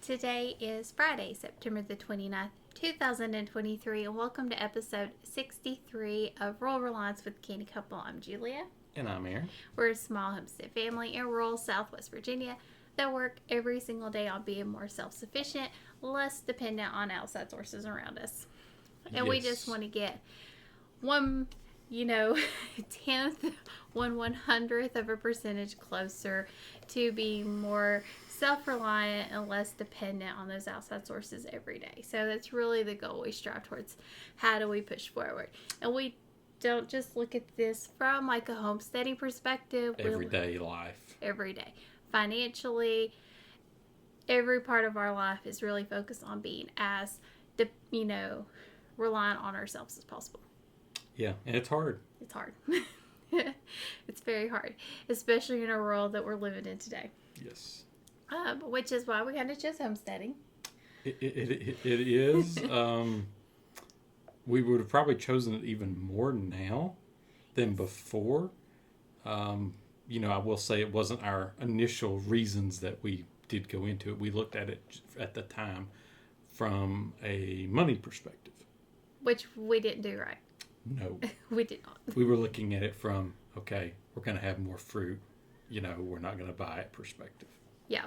Today is Friday, September the 29th, 2023, and welcome to episode 63 of Rural Reliance with Canny Couple. I'm Julia. And I'm Aaron. We're a small homestead family in rural Southwest Virginia that work every single day on being more self-sufficient, less dependent on outside sources around us. And we just want to get one, tenth, 1/100th of a percentage closer to being more self-reliant and less dependent on those outside sources every day. So that's really the goal we strive towards. How do we push forward? And we don't just look at this from like a homesteading perspective. Everyday life. Every day. Financially, every part of our life is really focused on being as, reliant on ourselves as possible. Yeah, and it's hard. It's hard. It's very hard, especially in a world that we're living in today. Yes. Which is why we kind of chose homesteading. It is. We would have probably chosen it even more now than before. I will say it wasn't our initial reasons that we did go into it. We looked at it at the time from a money perspective. Which we didn't do right. No. We did not. We were looking at it from, okay, we're going to have more fruit. We're not going to buy it perspective. Yeah.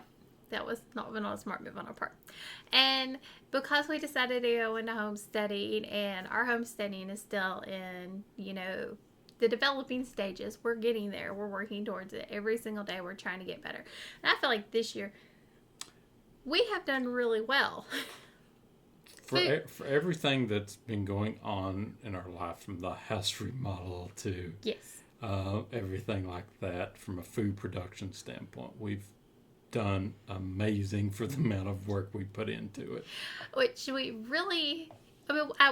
That was not a smart move on our part. And because we decided to go into homesteading, and our homesteading is still in, the developing stages, we're getting there. We're working towards it. Every single day we're trying to get better. And I feel like this year we have done really well. For everything that's been going on in our life, from the house remodel to everything like that, from a food production standpoint, we've done amazing for the amount of work we put into it. Which we really,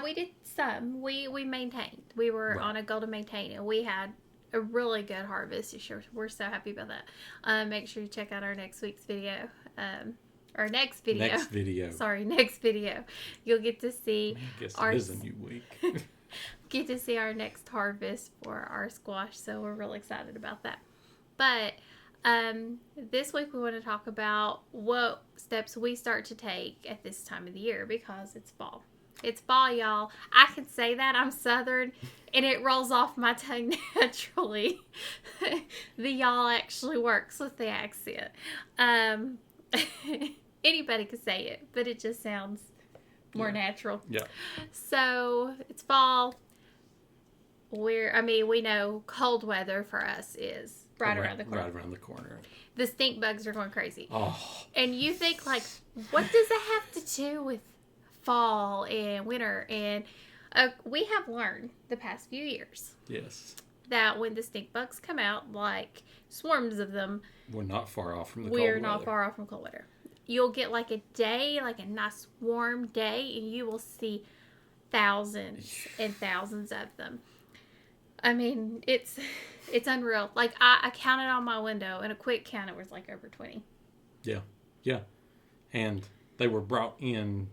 we did some. We maintained. We were on a goal to maintain, and we had a really good harvest this year. We're so happy about that. Make sure you check out our next week's video. Next video. You'll get to see it is a new week. Get to see our next harvest for our squash, so we're really excited about that. But this week we want to talk about what steps we start to take at this time of the year, because it's fall. It's fall, y'all. I can say that. I'm Southern, and it rolls off my tongue naturally. The y'all actually works with the accent. Anybody could say it, but it just sounds more natural. Yeah. So it's fall. We know cold weather for us is right around the corner. Right around the corner. The stink bugs are going crazy. Oh. And you think, like, what does that have to do with fall and winter? And we have learned the past few years. Yes. That when the stink bugs come out, like swarms of them, we're not far off from the cold weather. We're not far off from cold weather. You'll get like a day, like a nice warm day, and you will see thousands and thousands of them. It's unreal. Like, I counted on my window, and a quick count, it was like over 20. Yeah. And they were brought in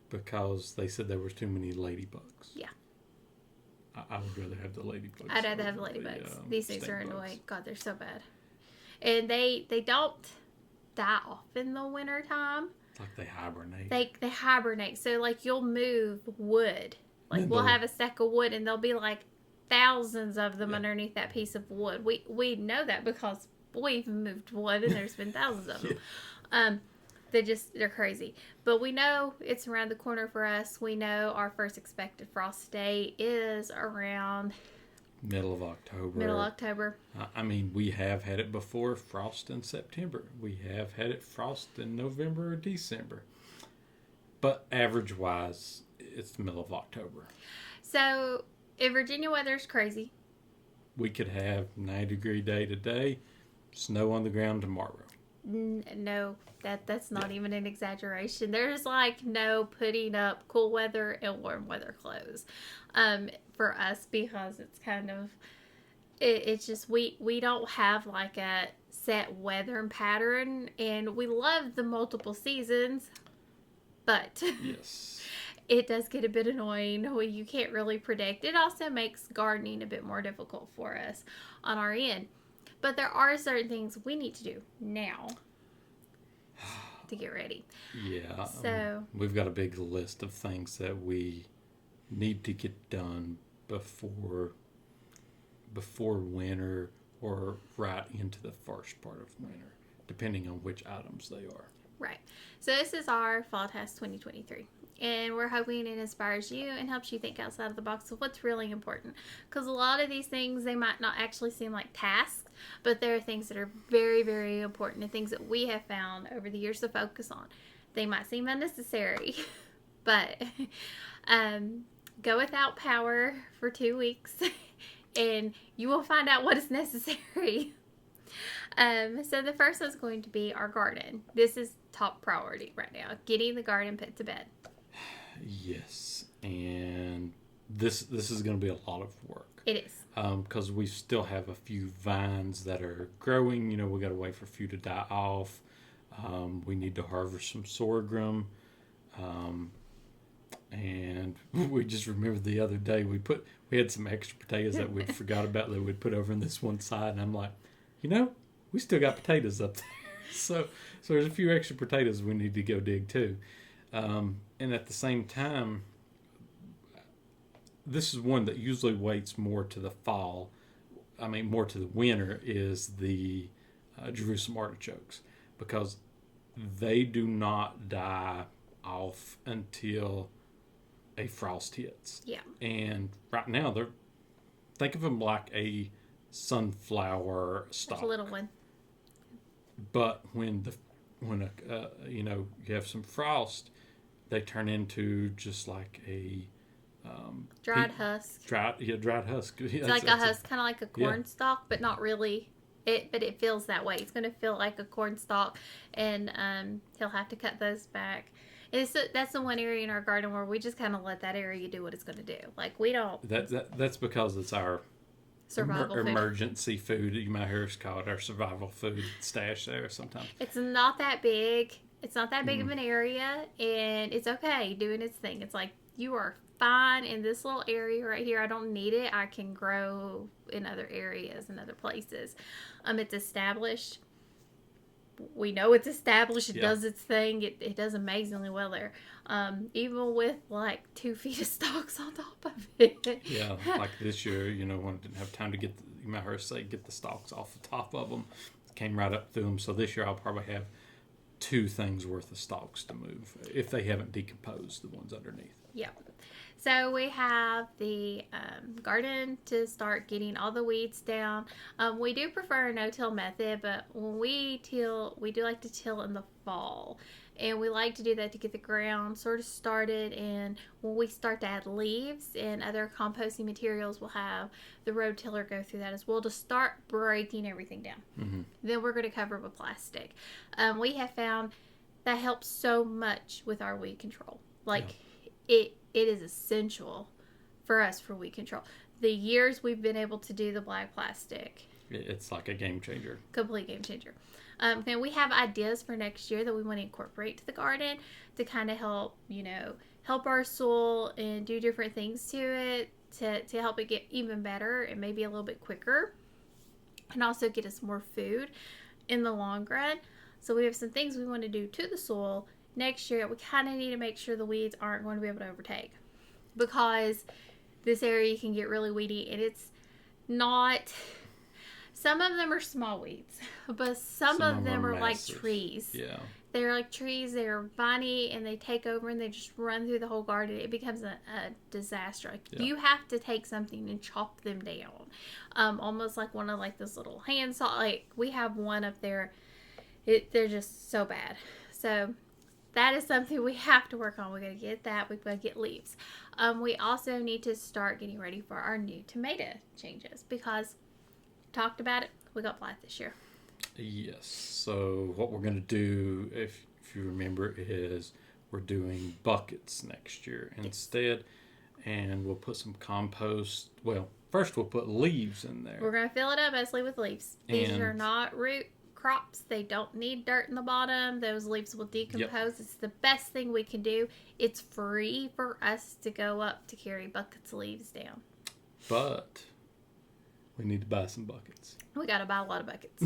because they said there was too many ladybugs. Yeah. I would rather have the ladybugs. I'd rather have the ladybugs. These things are annoying. God, they're so bad. And they don't die off in the wintertime. Like they hibernate. They hibernate. So, like, you'll move wood. Like, we'll have a stack of wood, and there'll be, like, thousands of them underneath that piece of wood. We know that because we've moved wood, and there's been thousands of them. They're crazy. But we know it's around the corner for us. We know our first expected frost date is around middle of October. We have had it before, frost in September. We have had it frost in November or December. But average-wise, it's the middle of October. So, in Virginia, weather's crazy. We could have 90-degree day today, snow on the ground tomorrow. No, that's not even an exaggeration. There's like no putting up cool weather and warm weather clothes for us, because it's kind of it's just we don't have like a set weather pattern, and we love the multiple seasons, but yes, it does get a bit annoying when you can't really predict. It also makes gardening a bit more difficult for us on our end. But there are certain things we need to do now to get ready. Yeah. So we've got a big list of things that we need to get done before winter or right into the first part of winter, depending on which items they are. Right. So this is our Fall Task 2023. And we're hoping it inspires you and helps you think outside of the box of what's really important. Because a lot of these things, they might not actually seem like tasks, but there are things that are very, very important and things that we have found over the years to focus on. They might seem unnecessary, but go without power for 2 weeks and you will find out what is necessary. So the first one's going to be our garden. This is top priority right now, getting the garden put to bed. Yes, and this is going to be a lot of work. It is. Because we still have a few vines that are growing. You know, we got to wait for a few to die off. We need to harvest some sorghum. And we just remembered the other day we had some extra potatoes that we forgot about that we'd put over on this one side, and I'm like, we still got potatoes up there. So there's a few extra potatoes we need to go dig too. And at the same time, this is one that usually waits more to the fall. I mean, more to the winter is the Jerusalem artichokes, because they do not die off until a frost hits. Yeah. And right now, think of them like a sunflower stalk. That's a little one. But when you have some frost, they turn into just like a dried husk. Dried husk. It's like a husk, kind of like a corn stalk, but not really. But it feels that way. It's going to feel like a corn stalk, and he'll have to cut those back. That's the one area in our garden where we just kind of let that area do what it's going to do. Like, we don't. That's because it's our survival emergency food. You might hear us call it our survival food stash there sometimes. It's not that big. It's not that big of an area, and it's okay doing its thing. It's like, you are fine in this little area right here. I don't need it. I can grow in other areas and other places. It's established. We know it's established. It does its thing. It does amazingly well there. Even with like 2 feet of stalks on top of it. Yeah, like this year, when I didn't have time to get the stalks off the top of them, came right up through them. So this year I'll probably have 2 things worth of stalks to move if they haven't decomposed, the ones underneath. Yeah. So we have the garden to start getting all the weeds down. We do prefer a no-till method, but when we till, we do like to till in the fall. And we like to do that to get the ground sort of started. And when we start to add leaves and other composting materials, we'll have the rotiller go through that as well to start breaking everything down. Mm-hmm. Then we're going to cover it with plastic. We have found that helps so much with our weed control. It is essential for us for weed control. The years we've been able to do the black plastic, it's like a game changer. Complete game changer. And we have ideas for next year that we want to incorporate to the garden to kind of help our soil and do different things to it to help it get even better and maybe a little bit quicker, and also get us more food in the long run. So we have some things we want to do to the soil next year. We kind of need to make sure the weeds aren't going to be able to overtake, because this area can get really weedy, and it's not. Some of them are small weeds, but some of them are like trees. Yeah. They're like trees. They're viney, and they take over, and they just run through the whole garden. It becomes a disaster. You have to take something and chop them down, almost like one of like this little hand saw. Like, we have one up there. They're just so bad. So that is something we have to work on. We're going to get that. We've got to get leaves. We also need to start getting ready for our new tomato changes, because talked about it, we got blight this year. Yes. So what we're going to do, if you remember, is we're doing buckets next year instead, and we'll put some compost. Well, first we'll put leaves in there. We're going to fill it up mostly with leaves. These are not root crops. They don't need dirt in the bottom. Those leaves will decompose. Yep. It's the best thing we can do. It's free for us to go up to carry buckets of leaves down. But we need to buy some buckets. We got to buy a lot of buckets.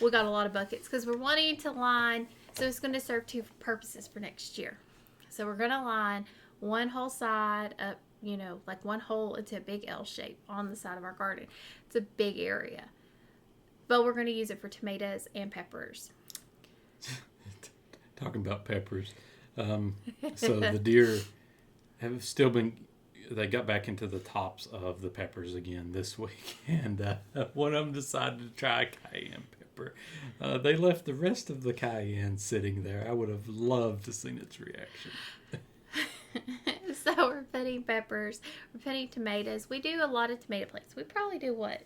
we got a lot of buckets because we're wanting to line. So it's going to serve two purposes for next year. So we're going to line one whole side up, like one hole into a big L shape on the side of our garden. It's a big area. But we're going to use it for tomatoes and peppers. Talking about peppers. So the deer have still been, they got back into the tops of the peppers again this week. And one of them decided to try cayenne pepper. They left the rest of the cayenne sitting there. I would have loved to seen its reaction. So we're putting peppers, we're putting tomatoes. We do a lot of tomato plants. We probably do what?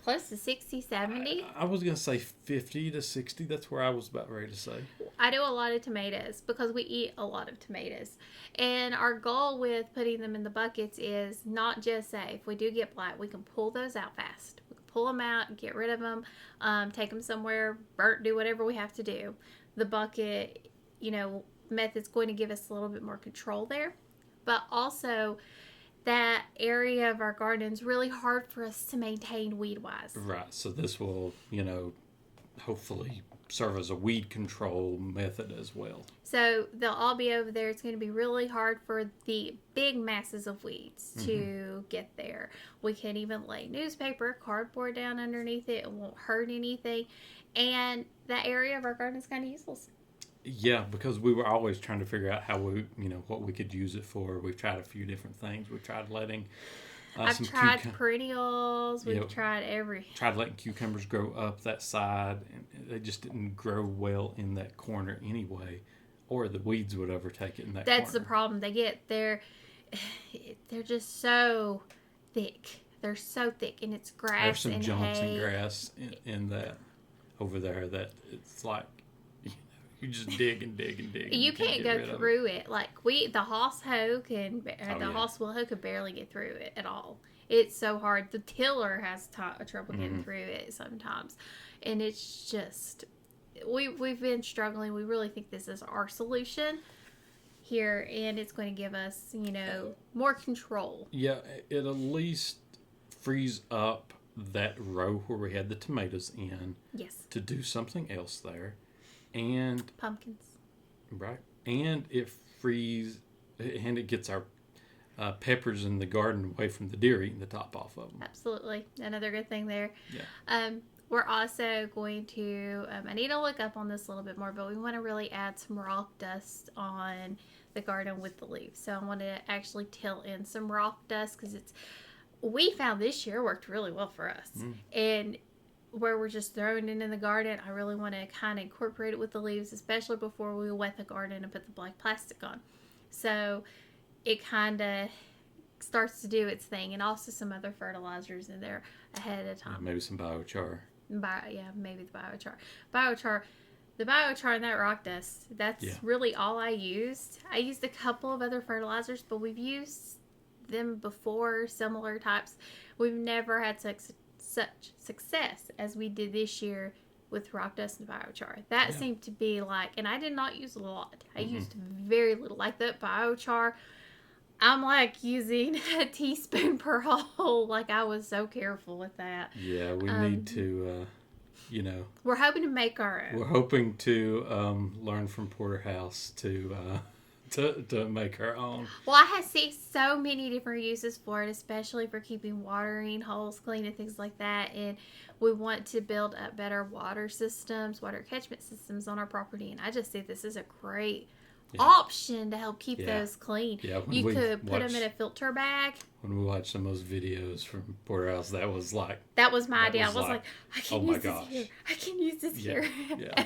Close to 60, 70? I was going to say 50 to 60. That's where I was about ready to say. I do a lot of tomatoes because we eat a lot of tomatoes. And our goal with putting them in the buckets is not just say, if we do get blight, we can pull those out fast. We can pull them out, get rid of them, take them somewhere, burn, do whatever we have to do. The bucket, method's going to give us a little bit more control there. But also, that area of our garden is really hard for us to maintain weed-wise. Right. So this will, hopefully serve as a weed control method as well. So they'll all be over there. It's going to be really hard for the big masses of weeds to get there. We can't even lay newspaper, cardboard down underneath it. It won't hurt anything. And that area of our garden is kind of useless. Yeah, because we were always trying to figure out how we, what we could use it for. We've tried a few different things. We've tried letting I've tried perennials. We've tried tried letting cucumbers grow up that side, and they just didn't grow well in that corner anyway, or the weeds would overtake it in that corner. That's the problem. They're just so thick. They're so thick, and it's grass and hay. There's some Johnson grass in that over there that it's like. You just dig and dig and dig. You can't go through it. Like the hoss hoe hoss will hoe could barely get through it at all. It's so hard. The tiller has trouble getting through it sometimes, and it's just we've been struggling. We really think this is our solution here, and it's going to give us more control. Yeah, it at least frees up that row where we had the tomatoes in. Yes. To do something else there. And pumpkins, right? And it frees, and it gets our peppers in the garden away from the deer eating the top off of them. Absolutely, another good thing there. Yeah. We're also going to. I need to look up on this a little bit more, but we want to really add some rock dust on the garden with the leaves. So I want to actually till in some rock dust because we found this year worked really well for us, and. Where we're just throwing it in the garden, I really want to kind of incorporate it with the leaves, especially before we wet the garden and put the black plastic on. So it kind of starts to do its thing, and also some other fertilizers in there ahead of time. Maybe some biochar. Maybe the biochar. The biochar and that rock dust, that's really all I used. I used a couple of other fertilizers, but we've used them before, similar types. We've never had such success as we did this year with rock dust and biochar. That seemed to be and I did not use a lot. I used very little. Like that biochar, I'm using a teaspoon per hole. I was so careful with that. Yeah, we need to, We're hoping to make our own. We're hoping to learn from Porterhouse to make our own. Well, I have seen so many different uses for it, especially for keeping watering holes clean and things like that. And we want to build up better water catchment systems on our property. And I just think this is a great option to help keep those clean. Yeah, you could put them in a filter bag. When we watched some of those videos from Porterhouse, that was my idea. I was like, I can use this here. I can use this here. Yeah.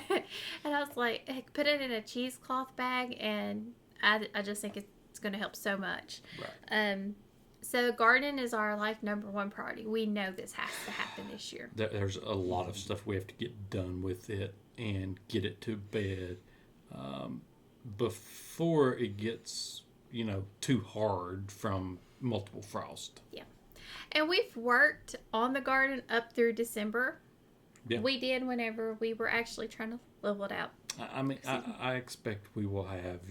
And I was like, put it in a cheesecloth bag, and I just think it's going to help so much. Right. So garden is our number one priority. We know this has to happen this year. There's a lot of stuff we have to get done with it and get it to bed before it gets, too hard from multiple frost. Yeah. And we've worked on the garden up through December. Yeah. We did whenever we were actually trying to level it out. I expect we will have,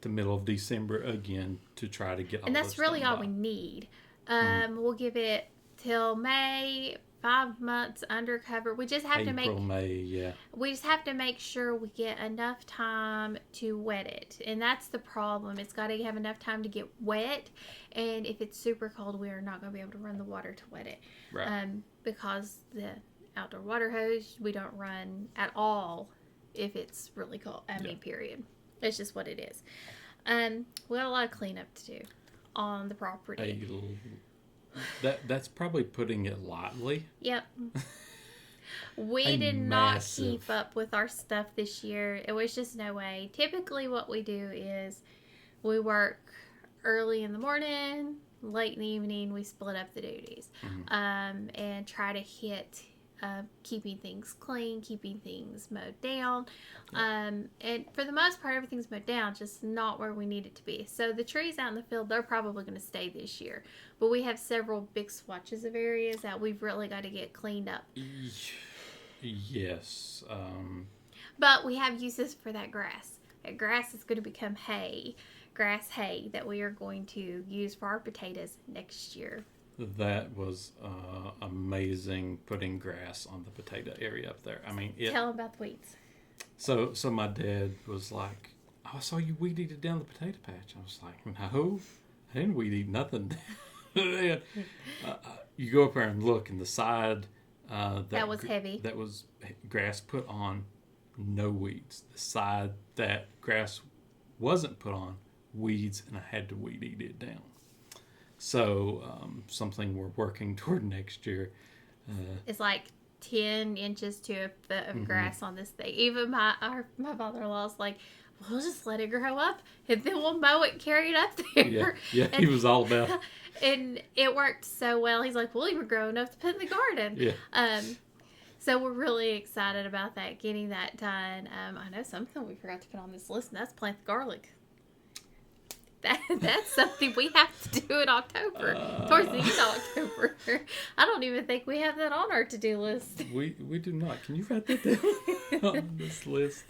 the middle of December again to try to get all and that's really all we need. We'll give it till May 5 months under cover. We just have April, May, yeah. We just have to make sure we get enough time to wet it. And that's the problem. It's got to have enough time to get wet. And if it's super cold, we are not going to be able to run the water to wet it. Right. Because the outdoor water hose, we don't run at all if it's really cold. Period. It's just what it is. We got a lot of cleanup to do on the property. That's probably putting it lightly. Yep. We did not keep up with our stuff this year. It was just no way. Typically what we do is we work early in the morning, late in the evening, we split up the duties. And try to hit keeping things clean, keeping things mowed down. And for the most part, everything's mowed down, just not where we need it to be. So the trees out in the field, they're probably going to stay this year. But we have several big swatches of areas that we've really got to get cleaned up. Yes. But we have uses for that grass. That grass is going to become grass hay that we are going to use for our potatoes next year. That was amazing, putting grass on the potato area up there. I mean, tell them about the weeds. So my dad was like, "Oh, I saw you weed eated down the potato patch." I was like, "No, I didn't weed eat nothing." You go up there and look, and the side that was heavy. That was grass put on, no weeds. The side that grass wasn't put on, weeds, and I had to weed eat it down. So something we're working toward next year. It's like 10 inches to a foot of grass on this thing. Even my father-in-law's like, we'll just let it grow up and then we'll mow it and carry it up there. Yeah, and, he was all about it. And it worked so well. He's like, we'll even grow enough to put in the garden. Yeah. So we're really excited about that, getting that done. I know something we forgot to put on this list, and that's plant the garlic. That's something we have to do in October, towards the end of October. I don't even think we have that on our to-do list. We do not. Can you write that down on this list?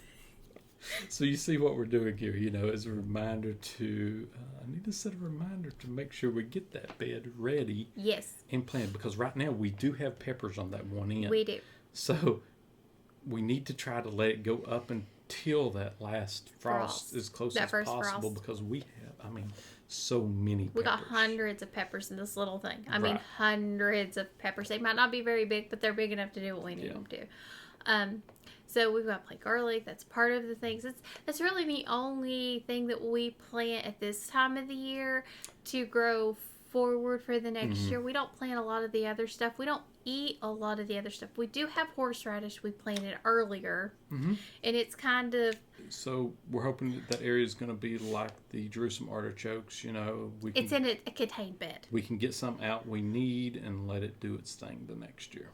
So you see what we're doing here, as a reminder to, I need to set a reminder to make sure we get that bed ready. Yes. And planted, because right now we do have peppers on that one end. We do. So we need to try to let it go up until that last frost as close as possible, because we have, so many peppers. We got hundreds of peppers in this little thing. Hundreds of peppers. They might not be very big, but they're big enough to do what we need them to. So we've got to plant garlic. That's part of the things. That's really the only thing that we plant at this time of the year to grow forward for the next year. We don't plant a lot of the other stuff. We don't eat a lot of the other stuff. We do have horseradish we planted earlier, and it's kind of... So we're hoping that area is going to be like the Jerusalem artichokes. It's in a contained bed. We can get some out we need and let it do its thing the next year.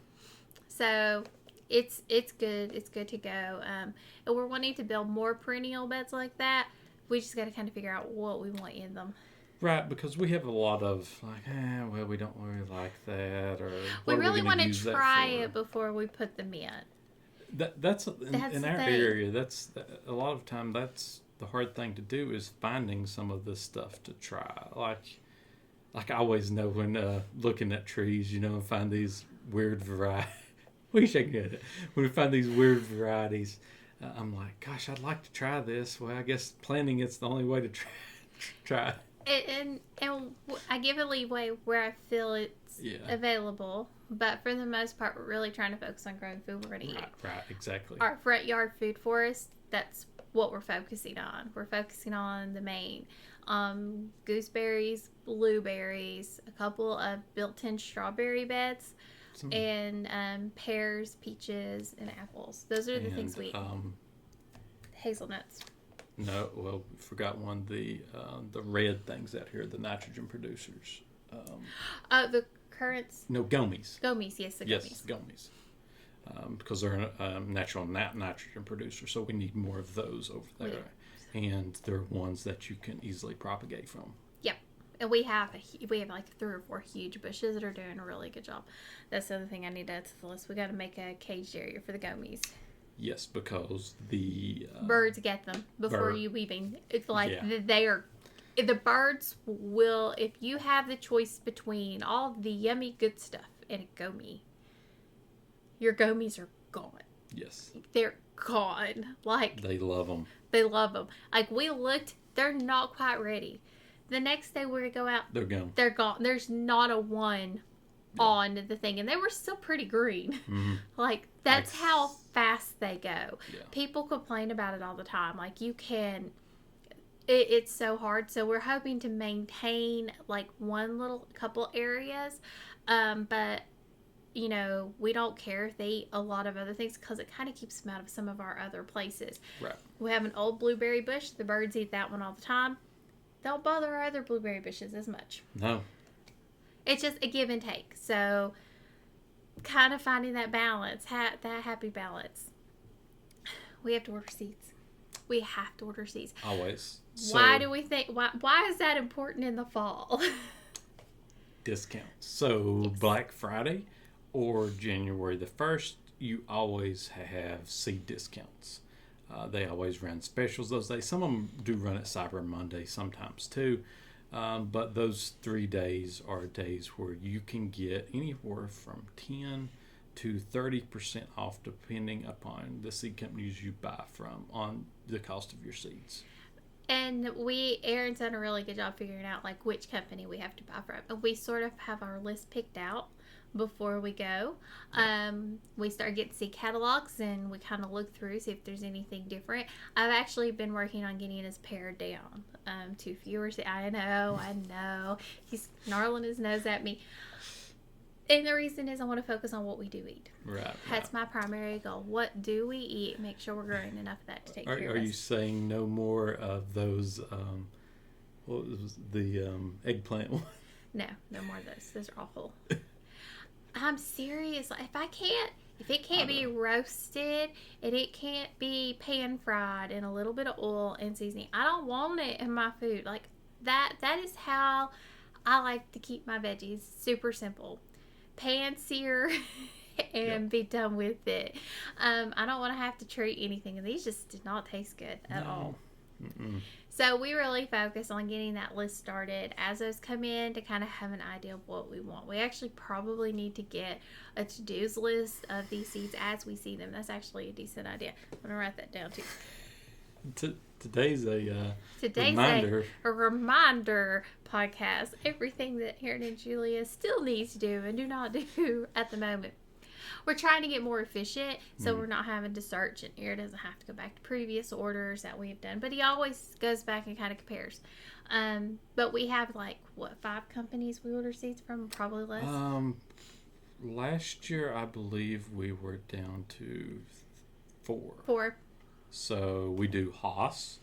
So it's good. It's good to go. And we're wanting to build more perennial beds like that. We just got to kind of figure out what we want in them. Right, because we have a lot of we don't really like that, or we really want to try it before we put them in. That's in our area. That's a lot of time. That's the hard thing to do, is finding some of this stuff to try. Like I always know when looking at trees, and find these weird varieties. What are you shaking at it? When we find these weird varieties, I'm like, gosh, I'd like to try this. Well, I guess planting it's the only way to try. And I give a leeway where I feel it's available, but for the most part, we're really trying to focus on growing food we're going to eat. Right, exactly. Our front yard food forest, that's what we're focusing on. We're focusing on the main gooseberries, blueberries, a couple of built-in strawberry beds, and pears, peaches, and apples. Those are the things we eat. Hazelnuts. No, well, we forgot one. The red things out here, the nitrogen producers. The currants. No, gummies. Gummies, yes, the gummies. Yes, gummies. Because they're a natural nitrogen producer, so we need more of those over there. And they're ones that you can easily propagate from. Yep, and we have like 3 or 4 huge bushes that are doing a really good job. That's the other thing I need to add to the list. We got to make a caged area for the gummies. Yes, because the birds get them before you even. It's like they are. The birds will, if you have the choice between all the yummy good stuff and a gummy, your gomies are gone. Yes. They're gone. Like, they love them. They love them. Like, we looked, they're not quite ready. The next day we go out, They're gone. They're gone. There's not a one on the thing. And they were still pretty green. Mm-hmm. Like, that's how fast they go. Yeah. People complain about it all the time. Like, you can... It's so hard. So we're hoping to maintain like one little couple areas. But, you know, we don't care if they eat a lot of other things because it kind of keeps them out of some of our other places. Right. We have an old blueberry bush. The birds eat that one all the time. Don't bother our other blueberry bushes as much. No. It's just a give and take. So kind of finding that balance, that happy balance. We have to order seeds. We have to order seeds. Always. Why do we think? Why is that important in the fall? Discounts. So yes. Black Friday or January the 1st, you always have seed discounts. They always run specials those days. Some of them do run at Cyber Monday sometimes too. But those 3 days are days where you can get anywhere from 10 to 30% off depending upon the seed companies you buy from on the cost of your seeds. And Aaron's done a really good job figuring out like which company we have to buy from. And we sort of have our list picked out before we go. We start getting to see catalogs and we kind of look through, see if there's anything different. I've actually been working on getting his pared down to fewer. I know. He's snarling his nose at me. And the reason is I want to focus on what we do eat. Right. That's my primary goal. What do we eat? Make sure we're growing enough of that to take care of us. Are you saying no more of those, what was the eggplant one? No more of those. Those are awful. I'm serious. If it can't be roasted and it can't be pan fried in a little bit of oil and seasoning, I don't want it in my food. Like that is how I like to keep my veggies. Super simple. Pan sear and be done with it. I don't want to have to treat anything, and these just did not taste good at all. Mm-mm. So we really focus on getting that list started as those come in to kind of have an idea of what we want. We actually probably need to get a to-dos list of these seeds as we see them. That's actually a decent idea. I'm going to write that down too. Today's reminder. A reminder podcast. Everything that Aaron and Julia still needs to do and do not do at the moment. We're trying to get more efficient, so we're not having to search, and Aaron doesn't have to go back to previous orders that we've done. But he always goes back and kind of compares. But we have 5 companies we order seeds from, probably less. Last year I believe we were down to 4. 4. So we do Haas,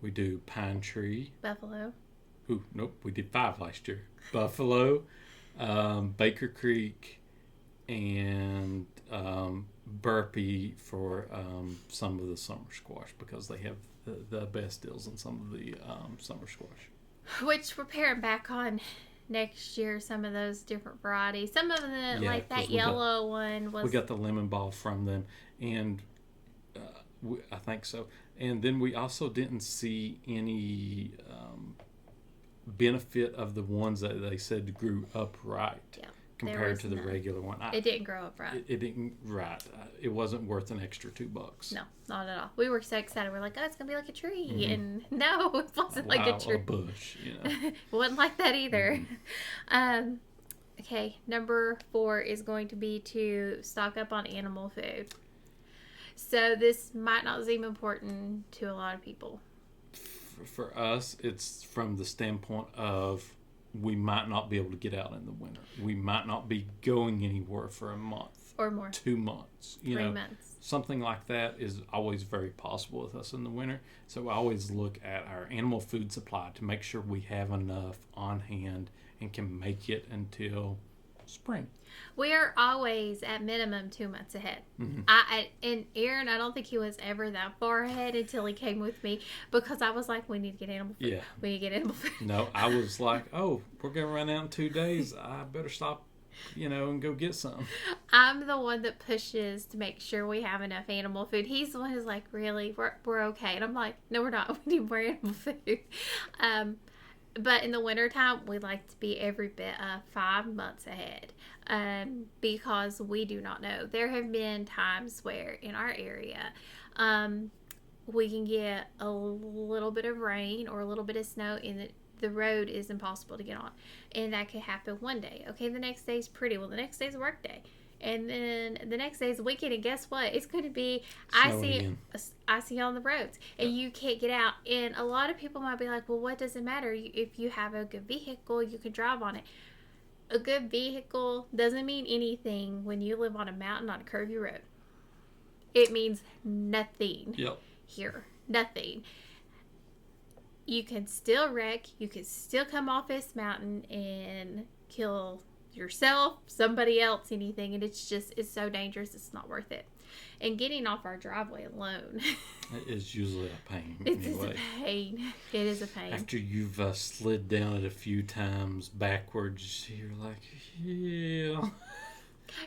we do Pine Tree, Buffalo. Ooh, nope, we did 5 last year. Buffalo, Baker Creek, and Burpee for some of the summer squash because they have the best deals on some of the summer squash. Which we're pairing back on next year, some of those different varieties. Some of them, like that yellow one was... We got the lemon ball from them, and I think so. And then we also didn't see any benefit of the ones that they said grew upright compared to the regular one. It didn't grow upright. It didn't, right. It wasn't worth an extra $2. No, not at all. We were so excited. We're like, oh, it's going to be like a tree. And no, it wasn't like a tree. A bush, It wasn't like that either. Okay, number 4 is going to be to stock up on animal food. So this might not seem important to a lot of people. For us, it's from the standpoint of we might not be able to get out in the winter. We might not be going anywhere for a month. Or more. 2 months. 3 months. Something like that is always very possible with us in the winter. So I always look at our animal food supply to make sure we have enough on hand and can make it until spring. We are always at minimum 2 months ahead. Mm-hmm. And Aaron, I don't think he was ever that far ahead until he came with me because I was like, we need to get animal food. Yeah. We need to get animal food. No, I was like, oh, we're going to run out in 2 days. I better stop, and go get some. I'm the one that pushes to make sure we have enough animal food. He's the one who's like, really? We're okay. And I'm like, no, we're not. We need more animal food. But in the wintertime, we like to be every bit of 5 months ahead, because we do not know. There have been times where in our area, we can get a little bit of rain or a little bit of snow, and the road is impossible to get on. And that could happen one day. Okay, the next day is pretty. Well, the next day is a work day. And then the next day is a weekend, and guess what? It's going to be icy on the roads, and you can't get out. And a lot of people might be like, well, what does it matter? If you have a good vehicle, you can drive on it. A good vehicle doesn't mean anything when you live on a mountain on a curvy road. It means nothing here. Nothing. You can still wreck. You can still come off this mountain and kill yourself, somebody else, anything, and it's so dangerous. It's not worth it. And getting off our driveway alone is usually a pain. It's a pain. It is a pain. After you've slid down it a few times backwards, you're like, yeah.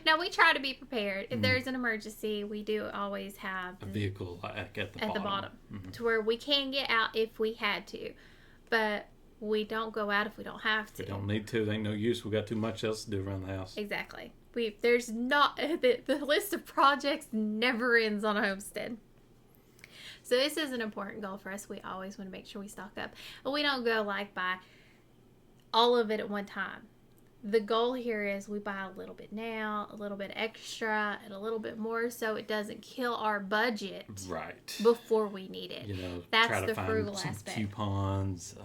Now, we try to be prepared. If there's an emergency, we do always have a vehicle at the bottom. To where we can get out if we had to, but we don't go out if we don't have to. We don't need to. There ain't no use. We got too much else to do around the house. Exactly. There's not the list of projects never ends on a homestead. So this is an important goal for us. We always want to make sure we stock up, but we don't go like buy all of it at one time. The goal here is we buy a little bit now, a little bit extra, and a little bit more, so it doesn't kill our budget before we need it. That's try to the find frugal some aspect. Coupons.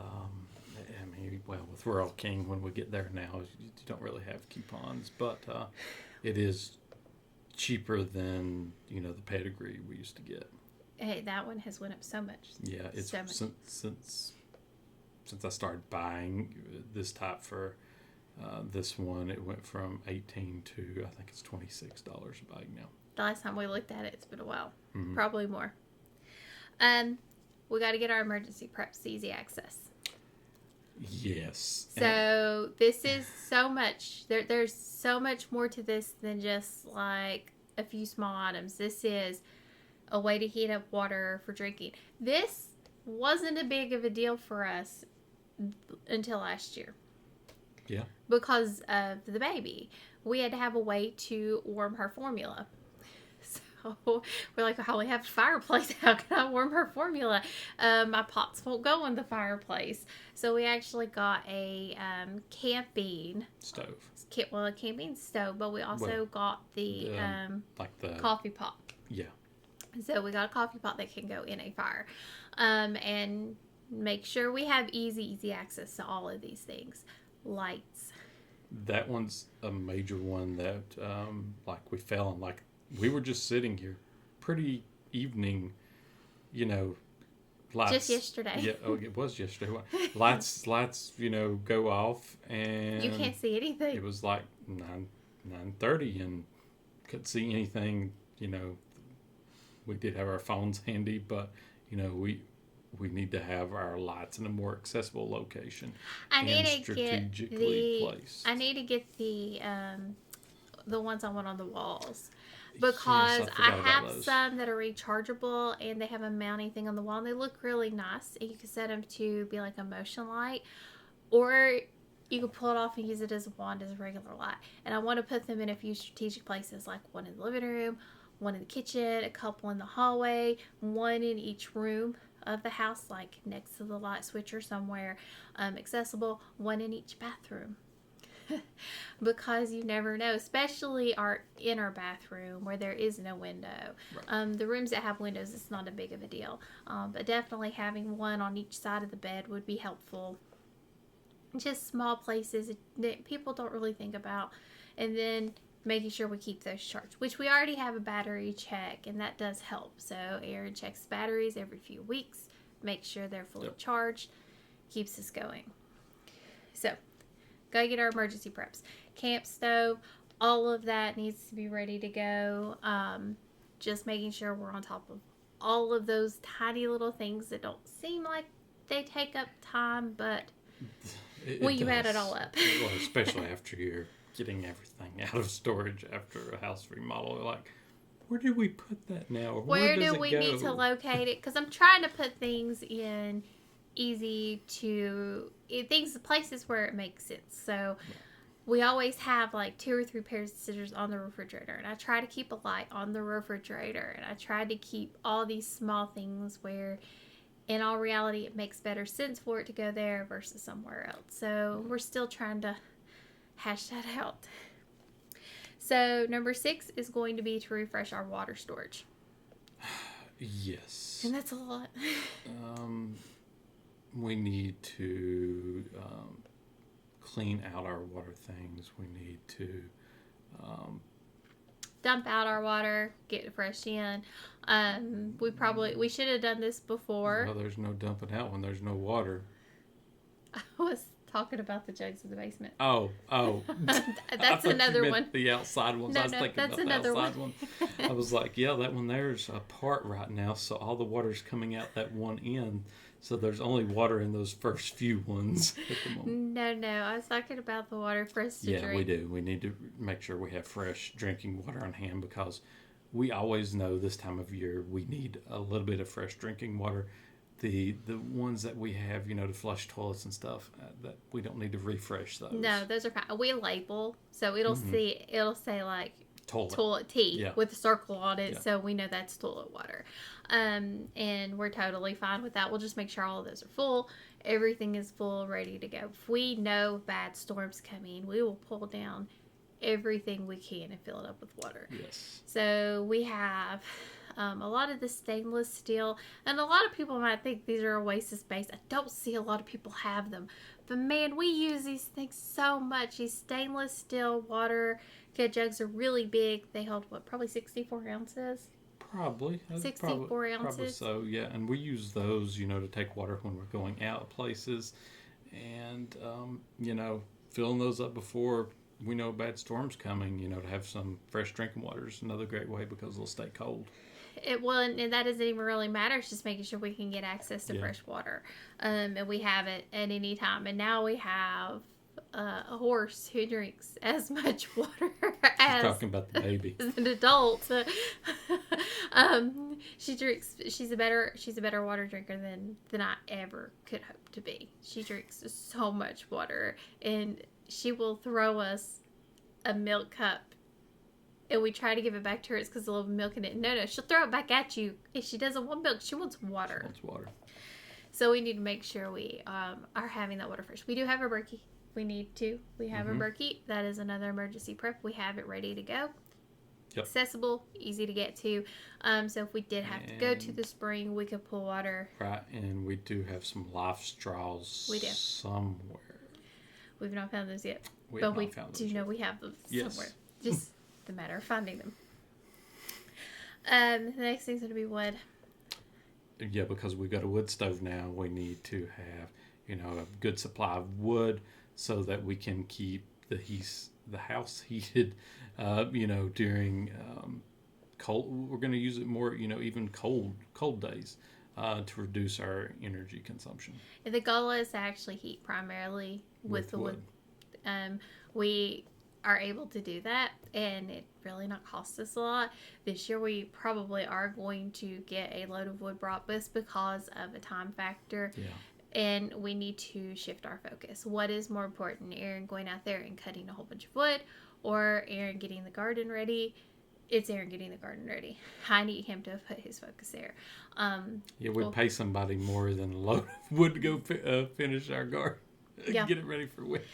With Rural King, when we get there now, you don't really have coupons, but it is cheaper than the Pedigree we used to get. Hey, that one has went up so much. Yeah, it's so much. Since I started buying this type for this one, it went from $18 to I think it's $26 a bag now. The last time we looked at it, it's been a while, probably more. We got to get our emergency preps easy access. Yes. So this is so much. There's so much more to this than just like a few small items. This is a way to heat up water for drinking. This wasn't a big of a deal for us until last year. Yeah. Because of the baby. We had to have a way to warm her formula. So we're like, I only have a fireplace. How can I warm her formula? My pots won't go in the fireplace. So we actually got a camping stove. A camping stove, but we also got the coffee pot. Yeah. So we got a coffee pot that can go in a fire, and make sure we have easy access to all of these things. Lights. That one's a major one that we fell on. We were just sitting here, pretty evening, lights. Just yesterday. Yeah, it was yesterday. Lights, go off, and you can't see anything. It was like 9:30, and couldn't see anything. We did have our phones handy, but we need to have our lights in a more accessible location. I need to get the ones I want on the walls. Because I have some that are rechargeable, and they have a mounting thing on the wall, and they look really nice. And you can set them to be like a motion light, or you can pull it off and use it as a wand, as a regular light. And I want to put them in a few strategic places, like one in the living room, one in the kitchen, a couple in the hallway, one in each room of the house, like next to the light switch or somewhere accessible, one in each bathroom. Because you never know, especially in our bathroom where there is no window. Right. The rooms that have windows, it's not a big of a deal. But definitely having one on each side of the bed would be helpful. Just small places that people don't really think about. And then making sure we keep those charged, which we already have a battery check, and that does help. So Aaron checks batteries every few weeks, make sure they're fully charged, keeps us going. So gotta get our emergency preps. Camp stove, all of that needs to be ready to go. Just making sure we're on top of all of those tiny little things that don't seem like they take up time, but when you add it all up. Well, especially after you're getting everything out of storage after a house remodel. You're like, where did we put that now? Where do we need to locate it? Because I'm trying to put things in easy to things places where it makes sense. So we always have like 2 or 3 pairs of scissors on the refrigerator, and I try to keep a light on the refrigerator, and I try to keep all these small things where in all reality it makes better sense for it to go there versus somewhere else. So we're still trying to hash that out. So number 6 is going to be to refresh our water storage. Yes. And that's a lot. We need to clean out our water things. We need to dump out our water, get it fresh in. We should have done this before. No, there's no dumping out when there's no water. I was talking about the jugs in the basement. Oh. That's another one. The outside ones. I was thinking that's about the another outside one. I was like, yeah, that one there's a part right now, so all the water's coming out that one end. So there's only water in those first few ones at the moment. No. I was talking about the water for us to drink. Yeah, we do. We need to make sure we have fresh drinking water on hand because we always know this time of year we need a little bit of fresh drinking water. The ones that we have, to flush toilets and stuff, that we don't need to refresh those. No, those are fine. We label, so it'll say like toilet tea with a circle on it, so we know that's toilet water. And we're totally fine with that. We'll just make sure all of those are full. Everything is full, ready to go. If we know bad storms coming, we will pull down everything we can and fill it up with water. Yes. So we have a lot of the stainless steel, and a lot of people might think these are a waste of space. I don't see a lot of people have them, but man, we use these things so much. These stainless steel water jugs are really big. They hold probably 64 ounces. Probably 64 ounces. Probably so, yeah. And we use those, to take water when we're going out places, and filling those up before we know a bad storm's coming. To have some fresh drinking water is another great way because they'll stay cold. And that doesn't even really matter. It's just making sure we can get access to fresh water, and we have it at any time. And now we have a horse who drinks as much water as talking about the baby. As an adult. She's a better water drinker than I ever could hope to be. She drinks so much water, and she will throw us a milk cup, and we try to give it back to her. It's because a little milk in it. No, she'll throw it back at you. If she doesn't want milk, she wants water. So we need to make sure we are having that water fresh. We do have a Berkey. We need to. We have a Berkey. That is another emergency prep. We have it ready to go. Yep. Accessible, easy to get to. So if we did have to go to the spring, we could pull water. Right, and we do have some life straws somewhere. We've not found those yet. We know we have them somewhere. Just the matter of finding them. The next thing's going to be wood. Yeah, because we've got a wood stove now. We need to have, a good supply of wood so that we can keep the house heated, during cold. We're going to use it more, even cold days to reduce our energy consumption. The goal is to actually heat primarily with the wood. We are able to do that, and it really not cost us a lot. This year we probably are going to get a load of wood brought us because of a time factor. Yeah. And we need to shift our focus. What is more important, Aaron going out there and cutting a whole bunch of wood, or Aaron getting the garden ready? It's Aaron getting the garden ready. I need him to put his focus there. We'd pay somebody more than a load of wood to go finish our garden. Yeah. Get it ready for winter.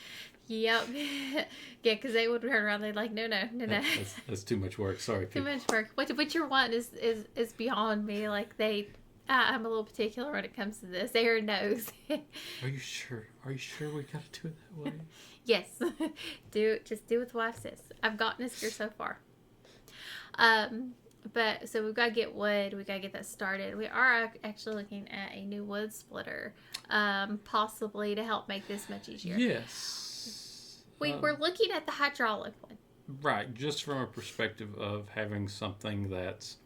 Yep. Yeah, because they would turn around. They'd like, no. That's too much work. Sorry, too people. much work. What you're wanting is beyond me. Like I'm a little particular when it comes to this. Aaron knows. Are you sure? Are you sure we got to do it that way? Yes. Just do what the wife says. I've gotten us here so far. But so we've got to get wood. We got to get that started. We are actually looking at a new wood splitter, possibly to help make this much easier. Yes. We're looking at the hydraulic one. Right, just from a perspective of having something that's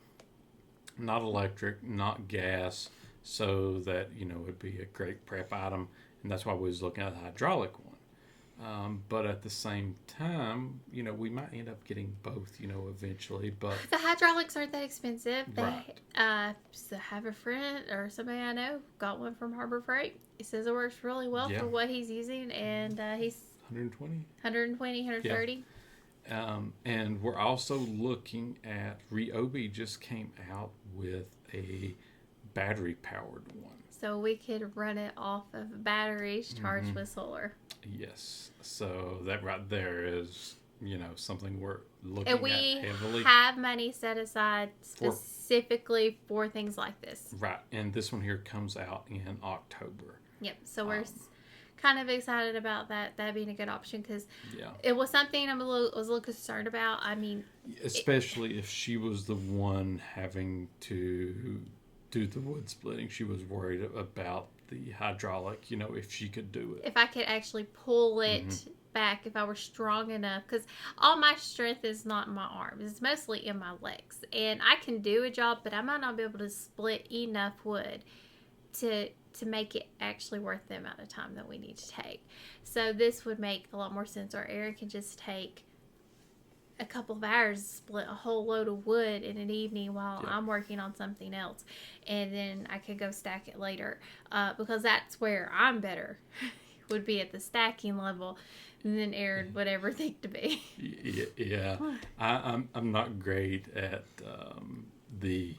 not electric, not gas, so that, it'd be a great prep item. And that's why we was looking at the hydraulic But at the same time, we might end up getting both, eventually. But the hydraulics aren't that expensive. Right. So I have a friend or somebody I know got one from Harbor Freight. He says it works really well Yeah. for what he's using, and he's 120. 120, 130. And we're also looking at Ryobi just came out with a battery powered one. So we could run it off of batteries charged with solar. Yes. So that right there is, something we're looking And we at heavily. have money set aside specifically for things like this. Right. And this one here comes out in October. Yep. So we're kind of excited about that being a good option, because Yeah. it was something I was a little concerned about. I mean, especially if she was the one having to do the wood splitting, she was worried about the hydraulic, if she could do it. If I could actually pull it back, if I were strong enough, because all my strength is not in my arms, it's mostly in my legs. And I can do a job, but I might not be able to split enough wood to make it actually worth the amount of time that we need to take. So this would make a lot more sense. Or Aaron can just take a couple of hours, split a whole load of wood in an evening while I'm working on something else, and then I could go stack it later, because that's where I'm better would be at the stacking level than Aaron would ever think to be. Yeah. I'm not great at the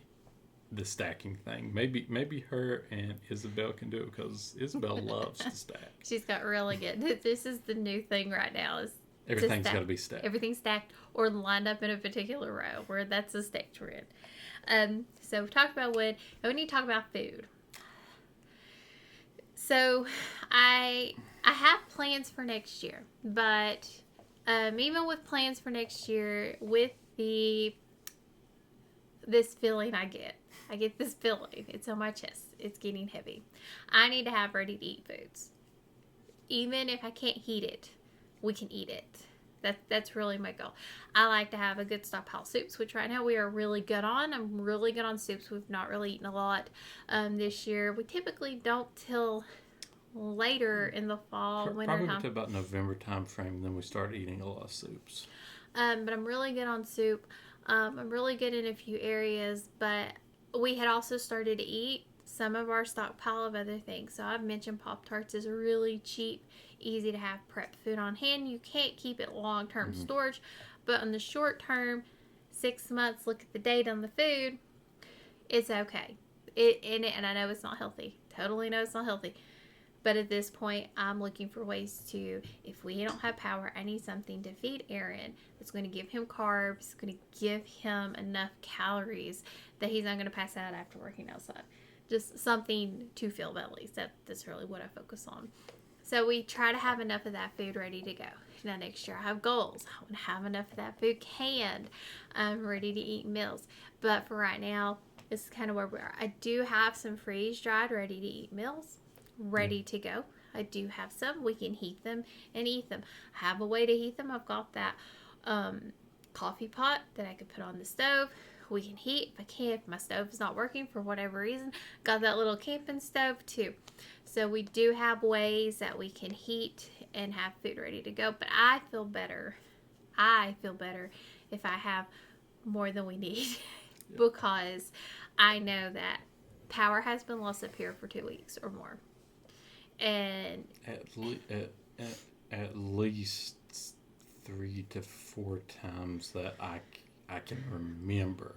stacking thing. Maybe her and Isabel can do it, because Isabel loves to stack. She's got really good. This is the new thing right now, is everything's got to be stacked. Everything's stacked or lined up in a particular row, where that's the stage we're in. So we've talked about wood, and we need to talk about food. So I have plans for next year, but even with plans for next year, with this feeling I get this feeling. It's on my chest. It's getting heavy. I need to have ready-to-eat foods. Even if I can't heat it, we can eat it. That's really my goal. I like to have a good stockpile of soups, which right now we are really good on. I'm really good on soups. We've not really eaten a lot this year. We typically don't till later in the fall, winter time. Probably to about November time frame, then we start eating a lot of soups. But I'm really good on soup. I'm really good in a few areas, but we had also started to eat some of our stockpile of other things. So I've mentioned Pop-Tarts is really cheap, easy to have prep food on hand. You can't keep it long-term storage, but on the short term, 6 months, look at the date on the food, it's okay. And I know it's not healthy. Totally know it's not healthy. But at this point, I'm looking for ways to, if we don't have power, I need something to feed Aaron that's going to give him carbs, going to give him enough calories that he's not going to pass out after working outside. Just something to fill bellies. That's really what I focus on. So we try to have enough of that food ready to go. Now next year I have goals. I want to have enough of that food canned, ready to eat meals. But for right now, this is kind of where we are. I do have some freeze-dried, ready to eat meals ready to go. I do have some. We can heat them and eat them. I have a way to heat them. I've got that coffee pot that I could put on the stove. We can heat if I can. If my stove is not working for whatever reason, got that little camping stove too. So we do have ways that we can heat and have food ready to go. But I feel better if I have more than we need because I know that power has been lost up here for 2 weeks or more. And at least 3 to 4 times that I can remember,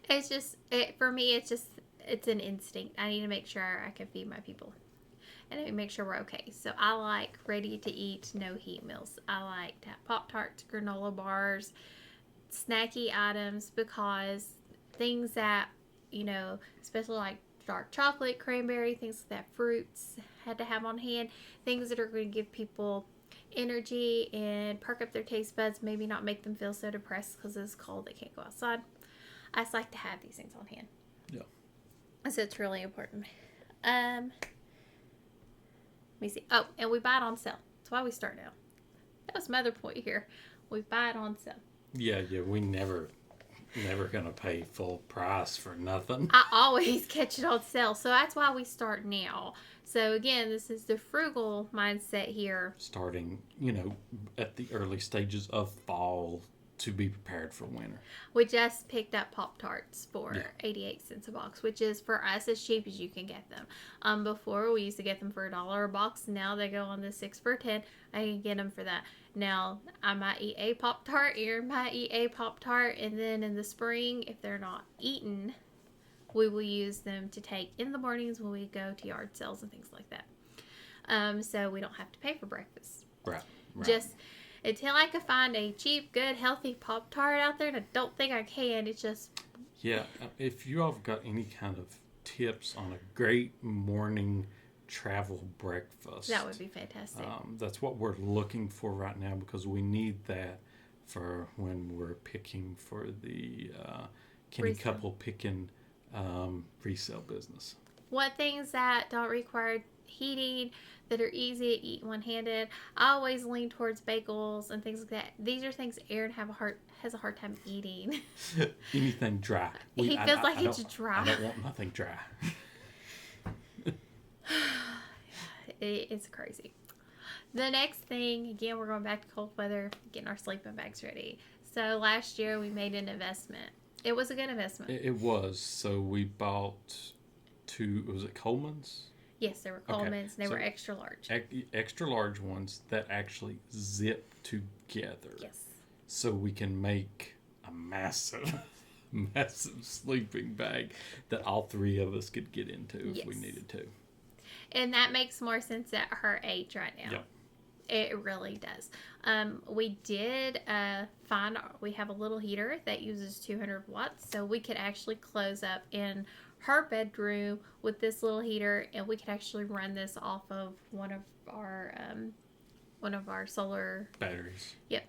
It's just, for me, it's an instinct. I need to make sure I can feed my people. And I need to make sure we're okay. So I like ready to eat, no heat meals. I like to have Pop-Tarts, granola bars, snacky items, because things that, especially like dark chocolate, cranberry, things like that, fruits, had to have on hand, things that are going to give people energy and perk up their taste buds, maybe not make them feel so depressed because it's cold, they can't go outside. I just like to have these things on hand. Yeah. So it's really important. Let me see. Oh, and we buy it on sale. That's why we start now. That was my other point here. We buy it on sale. Yeah, we never Never gonna pay full price for nothing. I always catch it on sale. So that's why we start now. So again, this is the frugal mindset here. Starting, at the early stages of fall to be prepared for winter. We just picked up Pop-Tarts for 88 cents a box, which is for us as cheap as you can get them. Before we used to get them for $1 a box. Now they go on the 6 for $10. I can get them for that. Now I might eat a Pop-Tart, Erin might eat a Pop-Tart, and then in the spring, if they're not eaten, we will use them to take in the mornings when we go to yard sales and things like that. So we don't have to pay for breakfast. Right. Just until I can find a cheap, good, healthy Pop-Tart out there, and I don't think I can, it's just... Yeah, if you all have got any kind of tips on a great morning travel breakfast... That would be fantastic. That's what we're looking for right now, because we need that for when we're picking for the Canny Couple picking resale business. What things that don't require heating, that are easy to eat one-handed. I always lean towards bagels and things like that. These are things Erin has a hard time eating. Anything dry. He feels like it's dry. I don't want nothing dry. It's crazy. The next thing, again, we're going back to cold weather, getting our sleeping bags ready. So last year we made an investment. It was a good investment. It was. So we bought 2, was it Coleman's? Yes, they were Coleman's. Okay. They were extra large. Extra large ones that actually zip together. Yes. So we can make a massive sleeping bag that all 3 of us could get into if we needed to. And that makes more sense at her age right now. Yep. It really does. We did we have a little heater that uses 200 watts, so we could actually close up in her bedroom with this little heater, and we could actually run this off of one of our solar batteries. Yep.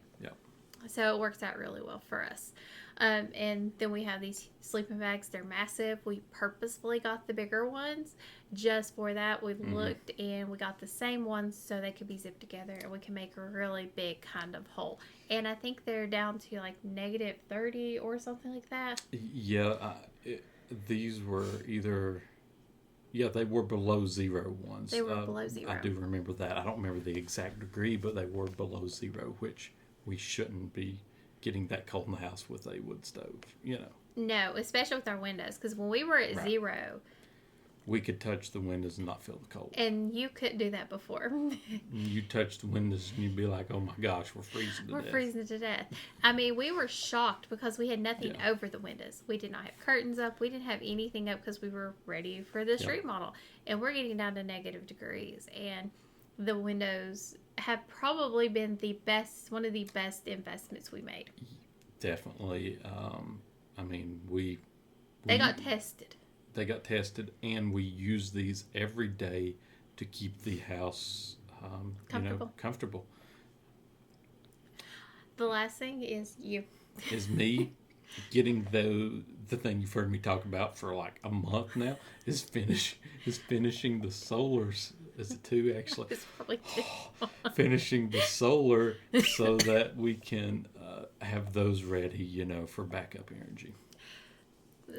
So it works out really well for us. And then we have these sleeping bags. They're massive. We purposefully got the bigger ones just for that. We looked and we got the same ones so they could be zipped together, and we can make a really big kind of hole. And I think they're down to like -30 or something like that. Yeah, these were either... Yeah, they were below 0 ones. They were below 0. I do remember that. I don't remember the exact degree, but they were below 0, which we shouldn't be getting that cold in the house with a wood stove, No, especially with our windows, because when we were at 0... We could touch the windows and not feel the cold. And you couldn't do that before. You touch the windows and you'd be like, oh my gosh, we're freezing to death. We're freezing to death. I mean, we were shocked because we had nothing over the windows. We did not have curtains up. We didn't have anything up because we were ready for this remodel. And we're getting down to negative degrees. And the windows have probably been one of the best investments we made. Definitely. I mean, they got tested. They got tested, and we use these every day to keep the house comfortable. The last thing is me getting the thing you've heard me talk about for like a month now is finishing the solars. Is it 2 actually? It's probably 2. Finishing the solar so that we can have those ready, for backup energy.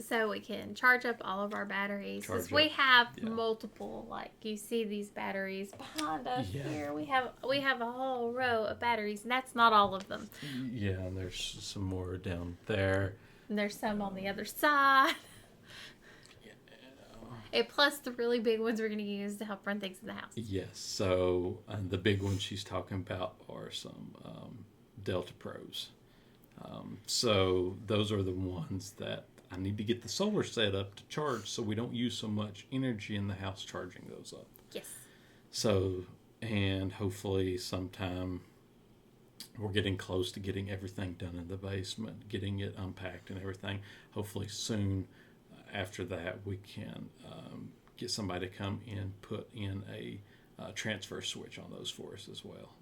So we can charge up all of our batteries. Because we have multiple, like you see these batteries behind us here. We have a whole row of batteries, and that's not all of them. Yeah, and there's some more down there. And there's some on the other side. And plus the really big ones we're going to use to help run things in the house. Yes, so and the big ones she's talking about are some Delta Pros. So those are the ones that I need to get the solar set up to charge so we don't use so much energy in the house charging those up. Yes. So, and hopefully sometime we're getting close to getting everything done in the basement, getting it unpacked and everything. Hopefully soon after that we can get somebody to come in, put in a transfer switch on those for us as well.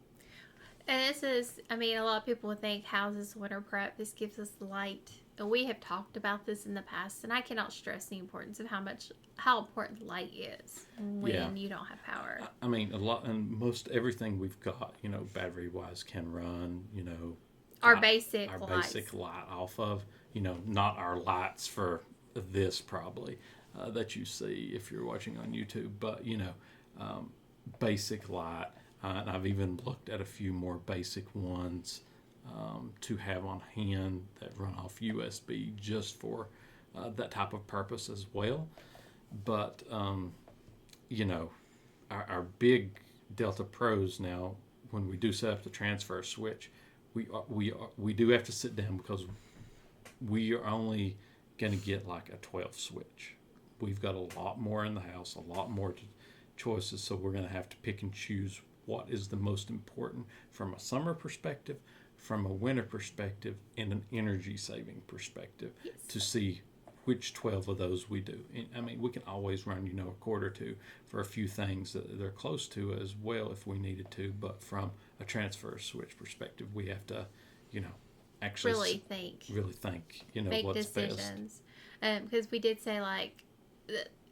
And this is, a lot of people would think, how's this winter prep? This gives us light. And we have talked about this in the past, and I cannot stress the importance of how important light is when you don't have power. A lot, and most everything we've got, battery-wise can run, our basic light off of, not our lights for this probably that you see if you're watching on YouTube, but basic light. And I've even looked at a few more basic ones to have on hand that run off USB just for that type of purpose as well. But our big Delta Pros now, when we do set up the transfer switch, we do have to sit down because we are only going to get like a 12 switch. We've got a lot more in the house, a lot more choices, so we're going to have to pick and choose what is the most important from a summer perspective, from a winter perspective, and an energy saving perspective to see which 12 of those we do. I mean, we can always run, a quart or two for a few things that they're close to as well if we needed to. But from a transfer switch perspective, we have to, actually really think, make what's decisions. Because we did say, like,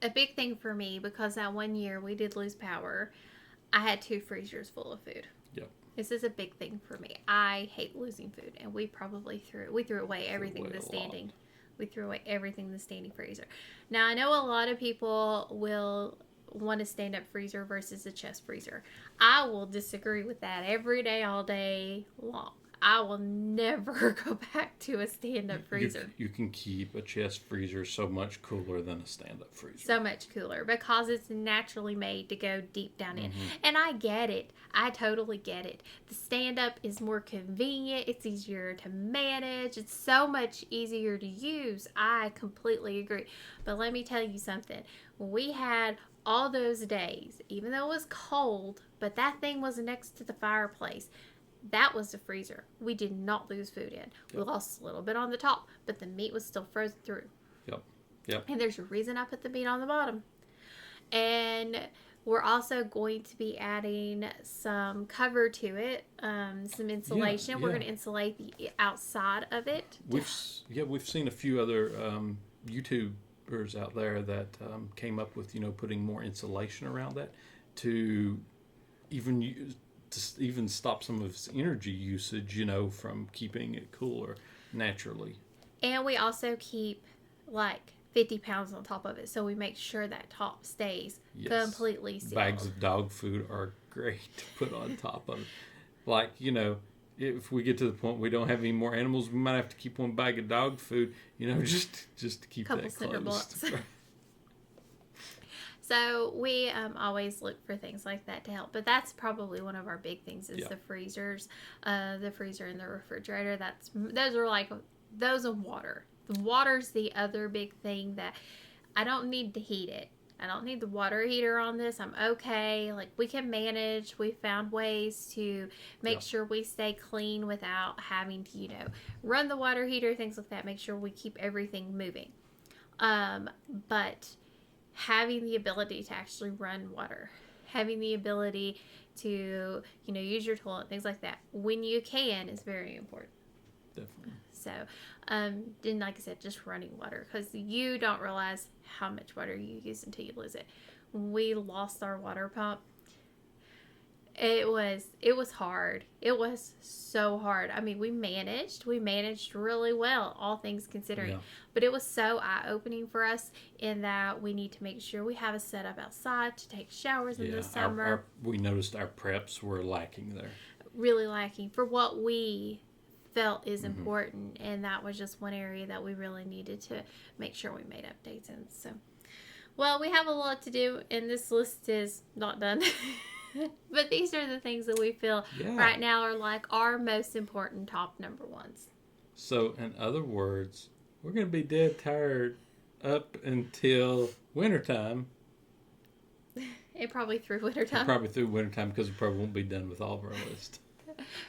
a big thing for me, because that one year we did lose power, I had 2 freezers full of food. Yep. This is a big thing for me. I hate losing food, and we probably threw away everything in the standing. We threw away everything in the standing freezer. Now, I know a lot of people will want a stand-up freezer versus a chest freezer. I will disagree with that every day, all day long. I will never go back to a stand-up freezer. You can keep a chest freezer so much cooler than a stand-up freezer. So much cooler because it's naturally made to go deep down in. And I get it. I totally get it. The stand-up is more convenient. It's easier to manage. It's so much easier to use. I completely agree. But let me tell you something. When we had all those days, even though it was cold, but that thing was next to the fireplace, that was the freezer. We did not lose food in. We lost a little bit on the top, but the meat was still frozen through. Yep. And there's a reason I put the meat on the bottom. And we're also going to be adding some cover to it, some insulation. We're going to insulate the outside of it. We've seen a few other YouTubers out there that came up with putting more insulation around that to even stop some of its energy usage, from keeping it cooler naturally. And we also keep like 50 pounds on top of it, so we make sure that top stays completely sealed. Bags of dog food are great to put on top of it. Like, if we get to the point we don't have any more animals, we might have to keep one bag of dog food, just to keep that closed. So we always look for things like that to help. But that's probably one of our big things is the freezers, the freezer and the refrigerator. Those are water. The water's the other big thing that I don't need to heat it. I don't need the water heater on this. I'm okay. Like, we can manage. We found ways to make sure we stay clean without having to, run the water heater, things like that. Make sure we keep everything moving. But having the ability to actually run water, having the ability to, use your toilet, things like that, when you can, is very important. Definitely. So, and like I said, just running water, because you don't realize how much water you use until you lose it. When we lost our water pump, it was hard. It was so hard. I mean, we managed really well, all things considering. But it was so eye-opening for us in that we need to make sure we have a setup outside to take showers in the summer. We noticed our preps were lacking there. Really lacking for what we felt is important, and that was just one area that we really needed to make sure we made updates in. So, well, we have a lot to do, and this list is not done. But these are the things that we feel right now are like our most important top number ones. So, in other words, we're going to be dead tired up until wintertime. And probably through wintertime. Because we probably won't be done with all of our list.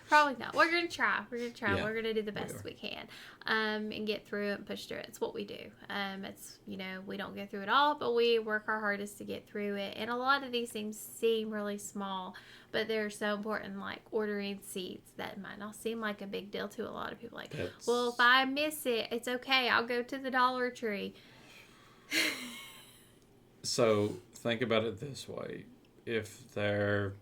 Probably not. We're going to try. Yeah, we're going to do the best we can and get through it and push through it. It's what we do. It's, we don't get through it all, but we work our hardest to get through it. And a lot of these things seem really small, but they're so important, like ordering seeds. That might not seem like a big deal to a lot of people. Like, well, if I miss it, it's okay. I'll go to the Dollar Tree. So think about it this way. If they're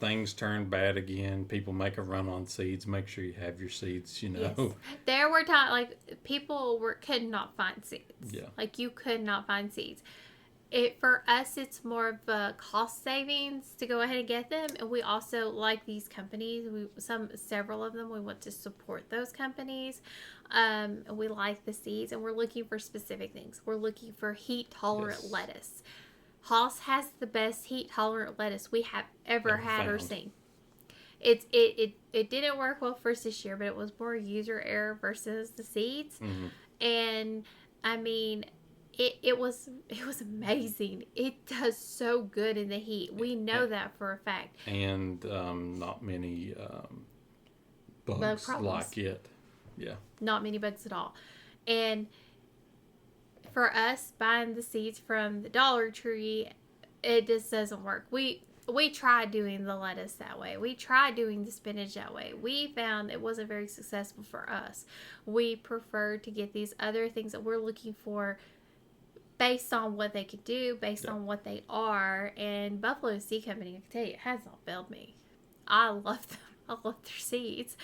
things turn bad again, people make a run on seeds, make sure you have your seeds, Yes. There were times, like, could not find seeds. Yeah. Like, you could not find seeds. For us, it's more of a cost savings to go ahead and get them, and we also like these companies. Several of them, we want to support those companies. We like the seeds, and we're looking for specific things. We're looking for heat tolerant lettuce. Haas has the best heat tolerant lettuce we have ever had or seen. It didn't work well for us this year, but it was more user error versus the seeds, and I mean. It was amazing. It does so good in the heat. We know that for a fact. And not many bugs like it. Yeah. Not many bugs at all. And for us, buying the seeds from the Dollar Tree, it just doesn't work. We tried doing the lettuce that way. We tried doing the spinach that way. We found it wasn't very successful for us. We prefer to get these other things that we're looking for based on what they could do, based on what they are. And Buffalo Seed Company, I can tell you, it has not failed me. I love them. I love their seeds.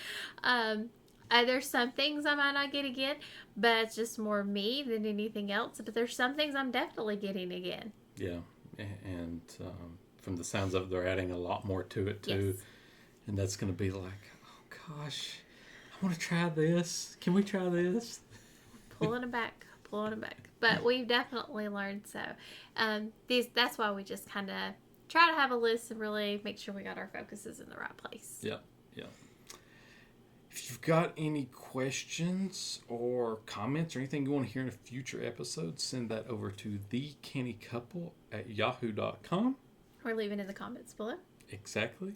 There's some things I might not get again, but it's just more me than anything else. But there's some things I'm definitely getting again. Yeah, and from the sounds of it, they're adding a lot more to it too. Yes. And that's going to be like, oh gosh, I want to try this. Can we try this? Pulling it back. But we've definitely learned. So that's why we just kind of try to have a list and really make sure we got our focuses in the right place. Yeah. If you've got any questions or comments or anything you want to hear in a future episode, send that over to thecannycouple@yahoo.com. Or leave it in the comments below. Exactly.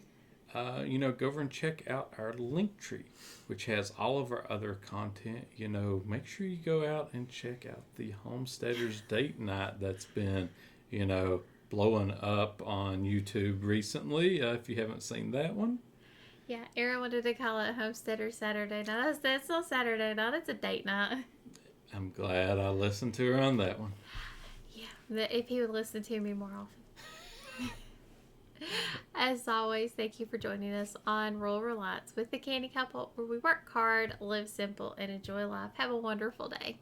Go over and check out our link tree, which has all of our other content. Make sure you go out and check out the Homesteaders Date Night that's been, blowing up on YouTube recently. If you haven't seen that one. Yeah, Erin wanted to call it Homesteader Saturday night. It's not Saturday night, it's a date night. I'm glad I listened to her on that one. Yeah, if he would listen to me more often. As always, thank you for joining us on Rural Reliance with the Canny Couple, where we work hard, live simple, and enjoy life. Have a wonderful day.